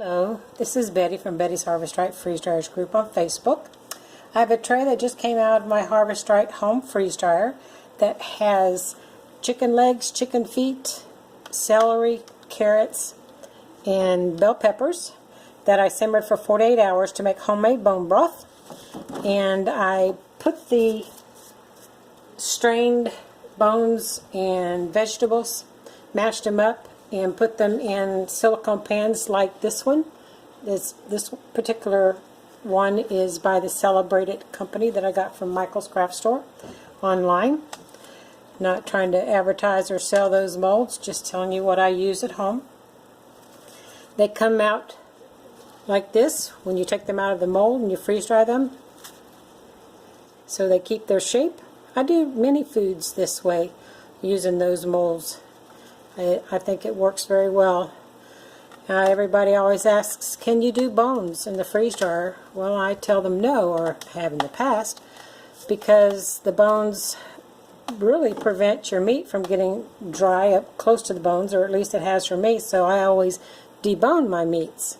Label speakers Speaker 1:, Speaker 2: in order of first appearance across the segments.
Speaker 1: Hello, this is Betty from Betty's Harvest Right Freeze Dryers group on Facebook. I have a tray that just came out of my Harvest Right home freeze dryer that has chicken legs, chicken feet, celery, carrots, and bell peppers that I simmered for 48 hours to make homemade bone broth. And I put the strained bones and vegetables, mashed them up, and put them in silicone pans like this one. This particular one is by the Celebrated company that I got from Michael's Craft Store online. Not trying to advertise or sell those molds, just telling you what I use at home. They come out like this when you take them out of the mold and you freeze dry them, so they keep their shape. I do many foods this way using those molds. I think it works very well. Everybody always asks, can you do bones in the freeze dryer? Well, I tell them no, or have in the past, because the bones really prevent your meat from getting dry up close to the bones, or at least it has for me, so I always debone my meats.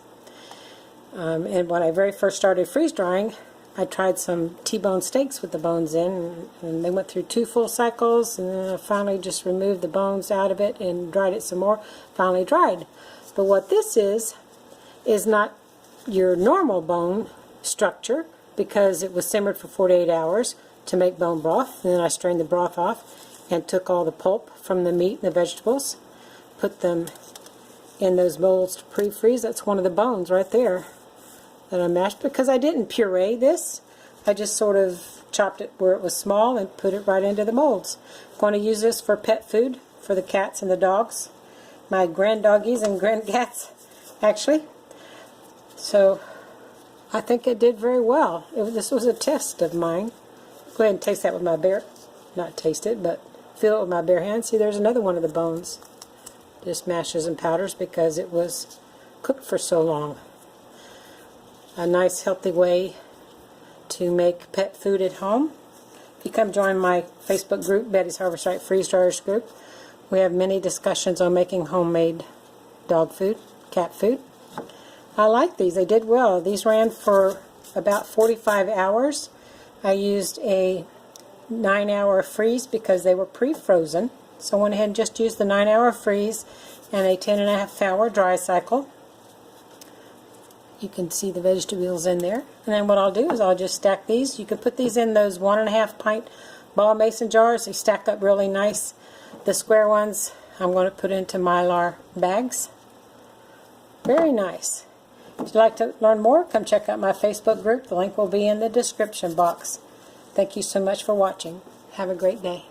Speaker 1: And when I very first started freeze drying, I tried some T-bone steaks with the bones in, and they went through 2 full cycles, and then I finally just removed the bones out of it and dried it some more. Finally dried. But what this is not your normal bone structure, because it was simmered for 48 hours to make bone broth. And then I strained the broth off and took all the pulp from the meat and the vegetables, put them in those molds to pre-freeze. That's one of the bones right there that I mashed, because I didn't puree this. I just sort of chopped it where it was small and put it right into the molds. I'm going to use this for pet food for the cats and the dogs, my granddoggies and grandcats actually. So I think it did very well. This was a test of mine. Go ahead and taste that with my bare, not taste it, but feel it with my bare hands. See, there's another one of the bones. Just mashes and powders because it was cooked for so long. A nice healthy way to make pet food at home. If you come join my Facebook group, Betty's Harvest Right Freeze Dryers group, we have many discussions on making homemade dog food, cat food. I like these. They did well. These ran for about 45 hours. I used a 9-hour freeze because they were pre-frozen. So I went ahead and just used the 9-hour freeze and a 10.5-hour dry cycle. You can see the vegetables in there. And then what I'll do is I'll just stack these. You can put these in those 1.5 pint ball mason jars. They stack up really nice. The square ones I'm going to put into Mylar bags. Very nice. If you'd like to learn more, come check out my Facebook group. The link will be in the description box. Thank you so much for watching. Have a great day.